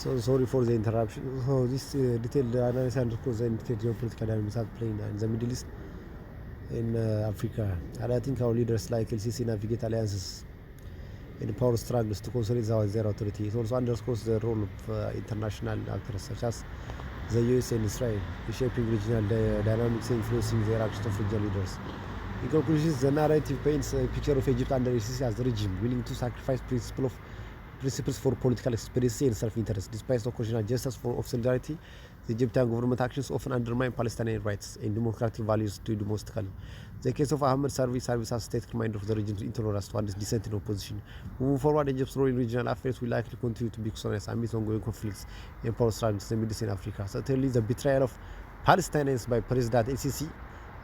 So sorry for the interruption. So this detailed analysis underscores the indicated geopolitical dynamics at play in the Middle East, in Africa, and I think our leaders like Sisi navigate alliances in power struggles to consolidate their authority. It also underscores the role of international actors such as the US and Israel, reshaping regional dynamics and influencing the actions of regional leaders. In conclusion, the narrative paints a picture of Egypt under Sisi as a regime willing to sacrifice principles for political expediency and self-interest. Despite the occasional gestures of solidarity, the Egyptian government actions often undermine Palestinian rights and democratic values domestically. The case of Ahmed serves as a state reminder of the region's intolerance towards dissent and opposition. Moving forward, Egypt's role in regional affairs will likely continue to be conscious amidst ongoing conflicts and power struggles in the Middle East and Africa. Certainly, the betrayal of Palestinians by President Sisi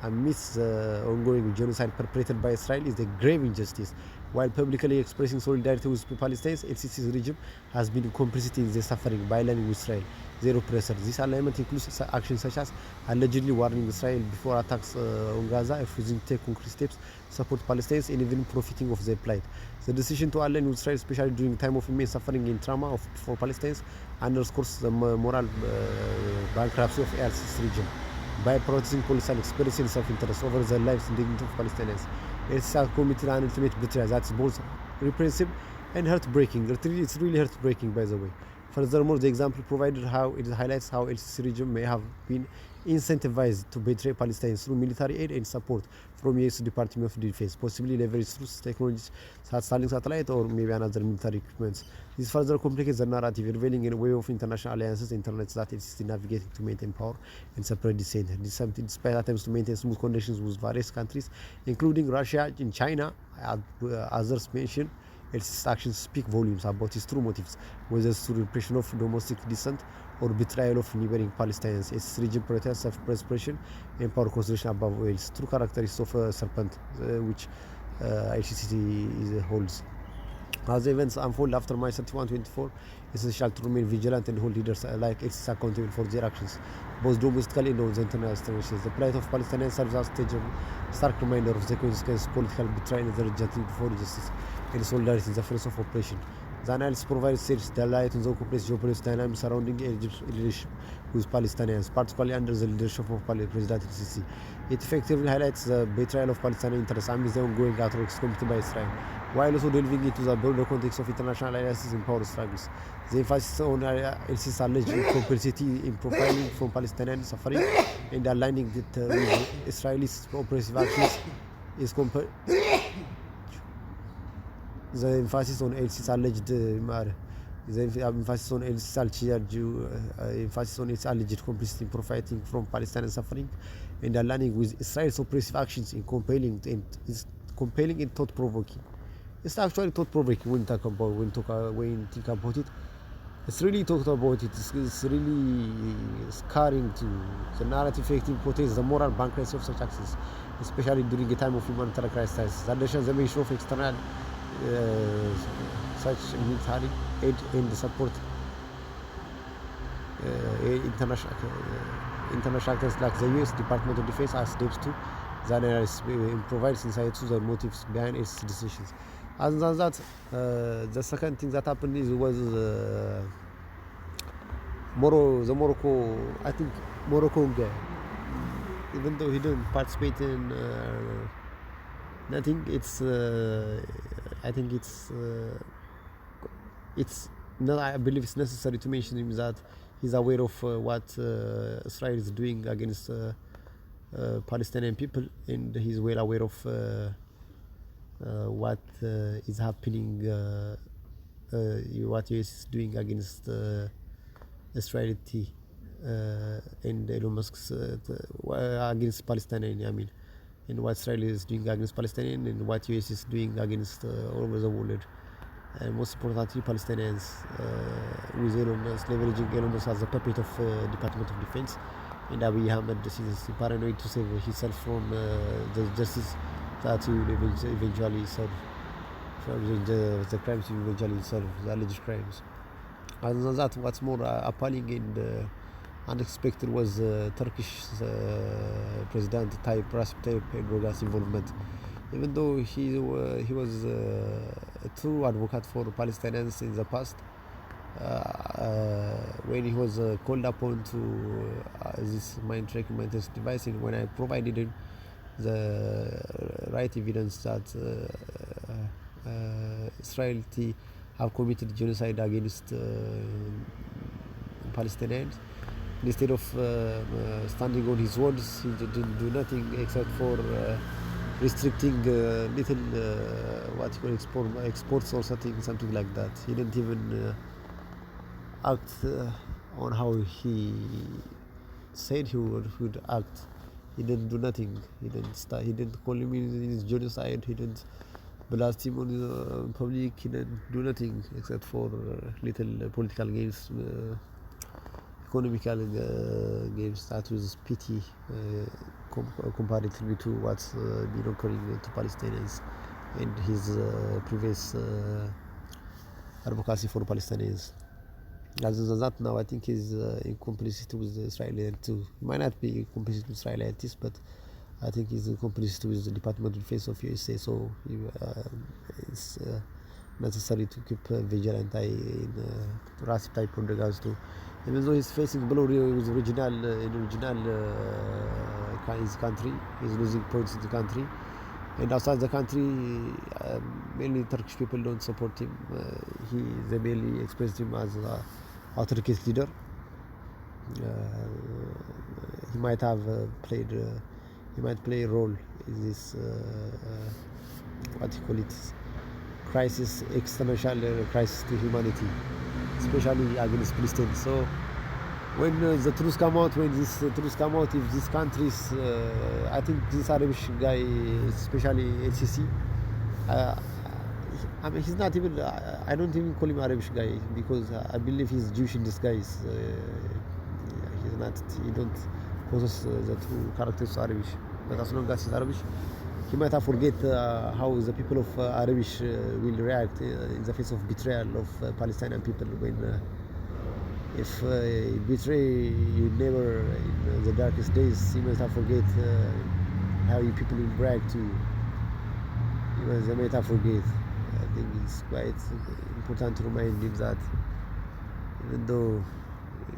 amidst the ongoing genocide perpetrated by Israel is a grave injustice. While publicly expressing solidarity with Palestinians, Sisi's regime has been complicit in their suffering by aligning with Israel, their oppressor. This alignment includes actions such as allegedly warning Israel before attacks on Gaza, refusing to take concrete steps to support Palestinians, and even profiting of their plight. The decision to align with Israel, especially during a time of immense suffering and trauma for Palestinians, underscores the moral bankruptcy of Sisi's regime. By protecting political experience and self-interest over the lives and dignity of Palestinians, it's committed an ultimate betrayal that's both repressive and heartbreaking. It's really heartbreaking, by the way. Furthermore, the example provided highlights how Sisi regime may have been incentivized to betray Palestinians through military aid and support from U.S. Department of Defense, possibly leveraged through technologies such as Starlink satellite or maybe another military equipment. This further complicates the narrative, revealing a way of international alliances and internets that is still navigating to maintain power and separate dissent. Despite attempts to maintain smooth conditions with various countries, including Russia and China, others mentioned, its actions speak volumes about its true motives, whether through repression of domestic dissent or betrayal of neighboring Palestinians. Its regime protects self-preservation and power concentration above all. Its true characteristics of a serpent, which Sisi holds. As events unfold after March 31-24, it's essential to remain vigilant and hold leaders like Sisi accountable for their actions, both domestically and on the international stage. The plight of Palestinians serves as a stark reminder of the consequences of political betrayal and the urgent for justice and solidarity in the face of oppression. The analysis provides serious light on the complex geopolitical dynamics surrounding Egypt's relationship with Palestinians, particularly under the leadership of President Sisi. It effectively highlights the betrayal of Palestinian interests amidst the ongoing attacks committed by Israel, while also delving into the broader context of international alliances and power struggles. The emphasis on Sisi's alleged complicity in profiling from Palestinian suffering and aligning it with Israeli oppressive actions is the emphasis on Sisi's alleged complicity in profiting from Palestinian suffering and aligning with Israel's oppressive actions is compelling and thought-provoking. It's actually thought-provoking when you think about it. It's really thought about it. It's really scarring to the narrative effectively portrays the moral bankruptcy of such actions, especially during a time of humanitarian crisis. The mention of external such military aid and support international actors like the US Department of Defense as steps to the analysis provides insight to the motives behind its decisions. Other than that, the second thing that happened was Morocco. I think Morocco, even though he didn't participate in nothing, I think it's not. I believe it's necessary to mention him that he's aware of what Israel is doing against Palestinian people, and he's well aware of what is happening, what US is doing against Israeli and Elon Musk's against Palestinian. I mean, and what Israel is doing against Palestinian and what US is doing against all over the world. And most importantly, Palestinians, with Elon Musk, leveraging Elon Musk as a puppet of Department of Defense, and Abiy Ahmed is paranoid to save himself from the justice that he will eventually serve, from the crimes he will eventually serve, the alleged crimes. Other than that, what's more appalling and unexpected was Turkish President Recep Tayyip Erdogan's involvement. Even though he was a true advocate for Palestinians in the past, when he was called upon to this mind tracking, mind test device, and when I provided him the right evidence that Israel have committed genocide against Palestinians, instead of standing on his words, he didn't do nothing except for restricting little what you call exports or something like that. He didn't even act on how he said he would act. He didn't do nothing. He didn't call him his genocide. He didn't blast him on public. He didn't do nothing except for little political games, economical games. That was pity comparatively to what's been occurring to Palestinians and his previous advocacy for Palestinians. Other than that, now I think he's in complicity with the Israeli too. He might not be in complicity with Israelites, but I think he's in complicity with the Department of Defense of USA. So it's necessary to keep vigilant in Recep Tayyip Erdogan's too. Even though he's facing blow with his country, he's losing points in the country. And outside the country, mainly Turkish people don't support him. They mainly expressed him as an authoritative leader. He might have play a role in this crisis, existential crisis to humanity, especially against Palestine. So when the truth come out, if these countries, I think this Arabic guy, especially Sisi, I mean, he's not even, I don't even call him Arabic guy, because I believe he's Jewish in disguise. He's not, he don't possess the true characters of Arabic. But as long as he's Arabic, he might have forget how the people of Arabic will react in the face of betrayal of Palestinian people when if you betray your neighbor in the darkest days, you must have forget how you people will react to you. They might have forget. I think it's quite important to remind him that even though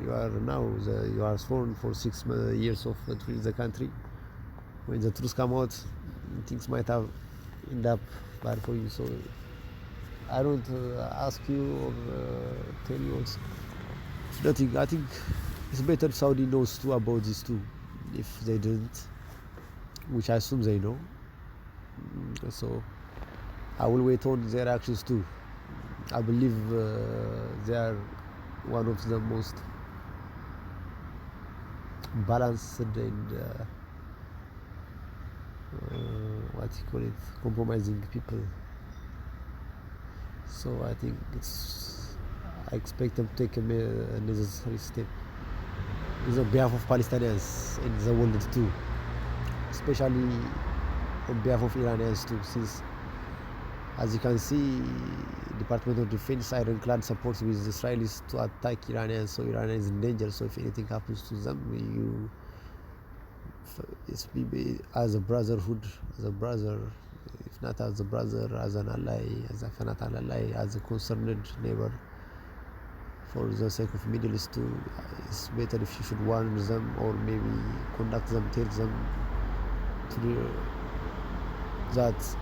you are sworn for 6 years of the country, when the truth come out, things might have end up bad for you. So I don't ask you or tell you also nothing. I think it's better Saudi knows too about this too, if they didn't, which I assume they know. So I will wait on their actions too. I believe they are one of the most balanced and compromising people. So I think I expect them to take a necessary step on behalf of Palestinians and the world too, especially on behalf of Iranians too, since as you can see, Department of Defense ironclad supports with the Israelis to attack Iranians, so Iran is in danger. So if anything happens to them, it's as a brotherhood, as a brother, if not as a brother, as an ally, as a concerned neighbor, for the sake of Middle East too, it's better if you should warn them or maybe conduct them, tell them that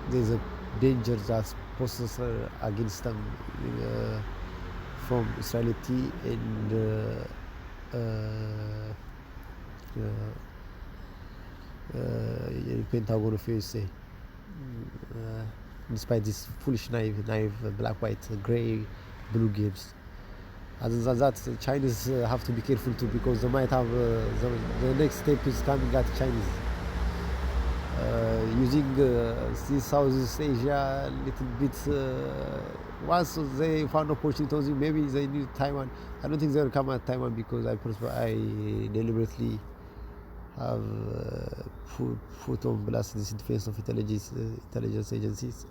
there's a danger that's posed against them from Israelity and Pentagon of USA. Despite this foolish, naive, black, white, grey, blue games. Other than that, the Chinese have to be careful too, because they might have the next step is coming at Chinese. Using Southeast Asia a little bit. Once they found opportunity, maybe they need Taiwan. I don't think they'll come at Taiwan, because I deliberately have put on blast this defense of intelligence agencies.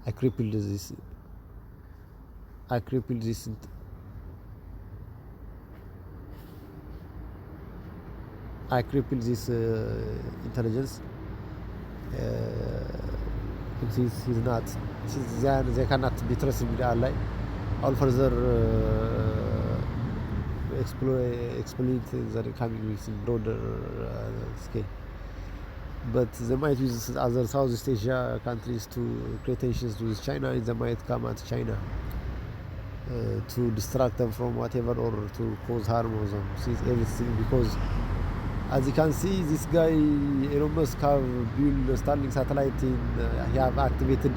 I crippled this intelligence. They cannot be trusted with ally. All further exploit the coming weeks in broader scale. But they might use other Southeast Asia countries to create tensions with China, and they might come at China to distract them from whatever or to cause harm on them. See everything, because as you can see, this guy Elon Musk have built a Starlink satellite he have activated